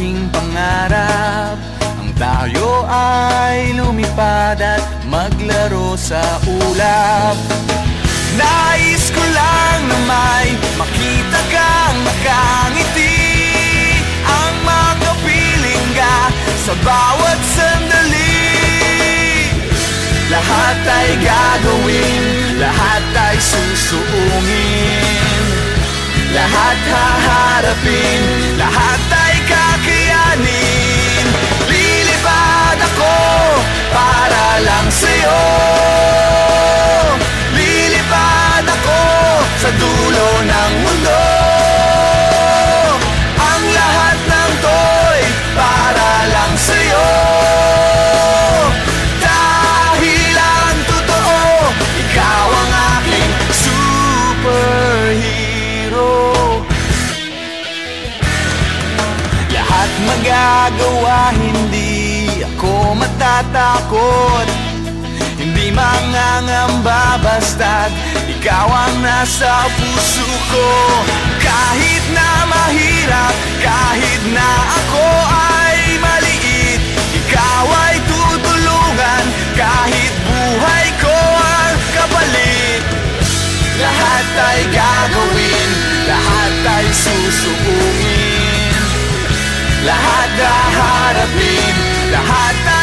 aking pangarap, ang tayo ay lumipad at maglaro sa ulap. Nais ko lang na may makita kang nakangiti, ang makapiling ka sa bawat sandali. Lahat ay gagawin, lahat ay susuungin, lahat haharapin, lahat ay kakayanin. Lilipad ako para lang sa'yo, lilipad ako sa dulo ng mundo. Ang lahat ng to'y para lang sa'yo, dahil ang totoo, ikaw ang aking superhero. Lahat magagawa, hindi ako matatakot, hindi mangangamba basta't ikaw ang nasa puso ko. Kahit na mahirap, kahit na ako ay maliit, ikaw ay tutulungan kahit buhay ko ang kapalit. Lahat ay gagawin, lahat ay susuungin, lahat haharapin, lahat ay